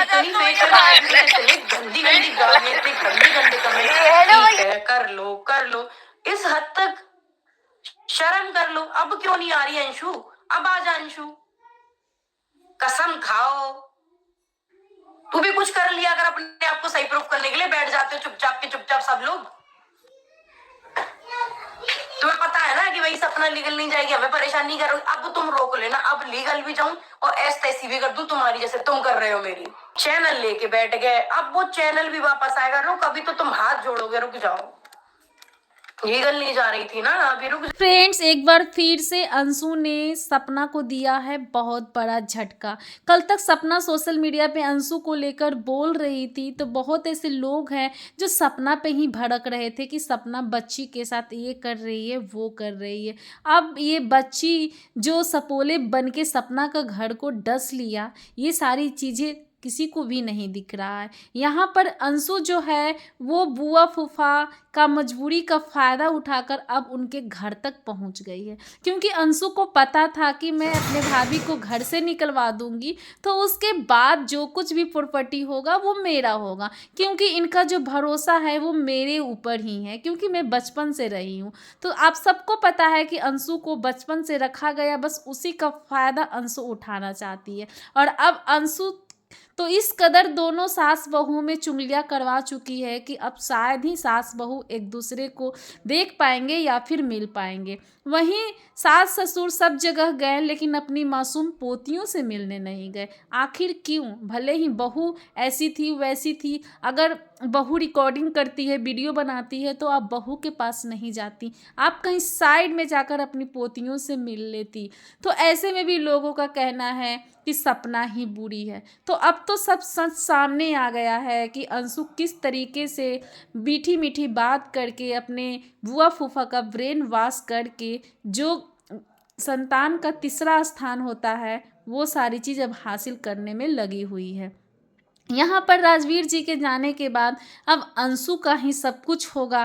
इतनी fake advertisement, इतनी गंदी गंदी गालियां, इतनी गंदे गंदे कमेंट, ठीक है कर लो, इस हद तक शर्म कर लो। अब क्यों नहीं आ रही अंशु? अब आ जा अंशु, कसम खाओ। तू भी कुछ कर लिया अगर अपने आप को सही प्रूफ करने के लिए। बैठ जाते हो चुपचाप सब लोग। तुम्हें पता है ना कि भाई सपना लीगल नहीं जाएगी, हमें परेशान नहीं करोगे। अब तुम रोक लेना, अब लीगल भी जाऊं और ऐस तैसी भी कर दूं तुम्हारी, जैसे तुम कर रहे हो मेरी। चैनल लेके बैठ गए, अब वो चैनल भी वापस आएगा। रुक, अभी तो तुम हाथ जोड़ोगे, रुक जाओ। लीगल नहीं जा रही थी ना, अभी रुक। फ्रेंड्स, एक बार फिर से अंशु ने सपना को दिया है बहुत बड़ा झटका। कल तक सपना सोशल मीडिया पे अंशु को लेकर बोल रही थी, तो बहुत ऐसे लोग हैं जो सपना पे ही भड़क रहे थे कि सपना बच्ची के साथ ये कर रही है, वो कर रही है। अब ये बच्ची जो सपोले बन के सपना का घर को डस लिया, ये सारी चीज़ें किसी को भी नहीं दिख रहा है। यहाँ पर अंशु जो है वो बुआ फूफा का मजबूरी का फ़ायदा उठाकर अब उनके घर तक पहुँच गई है, क्योंकि अंशु को पता था कि मैं अपने भाभी को घर से निकलवा दूंगी तो उसके बाद जो कुछ भी प्रॉपर्टी होगा वो मेरा होगा, क्योंकि इनका जो भरोसा है वो मेरे ऊपर ही है, क्योंकि मैं बचपन से रही हूँ। तो आप सबको पता है कि अंशु को बचपन से रखा गया, बस उसी का फ़ायदा अंशु उठाना चाहती है। और अब अंशु तो इस कदर दोनों सास बहू में चुगलियाँ करवा चुकी है कि अब शायद ही सास बहू एक दूसरे को देख पाएंगे या फिर मिल पाएंगे। वहीं सास ससुर सब जगह गए लेकिन अपनी मासूम पोतियों से मिलने नहीं गए। आखिर क्यों? भले ही बहू ऐसी थी वैसी थी, अगर बहू रिकॉर्डिंग करती है, वीडियो बनाती है, तो आप बहू के पास नहीं जाती, आप कहीं साइड में जाकर अपनी पोतियों से मिल लेती। तो ऐसे में भी लोगों का कहना है कि सपना ही बुरी है। तो अब तो सब सच सामने आ गया है कि अंशु किस तरीके से मीठी मीठी बात करके अपने बुआ फूफा का ब्रेन वॉश करके जो संतान का तीसरा स्थान होता है वो सारी चीज़ अब हासिल करने में लगी हुई है। यहाँ पर राजवीर जी के जाने के बाद अब अंशु का ही सब कुछ होगा।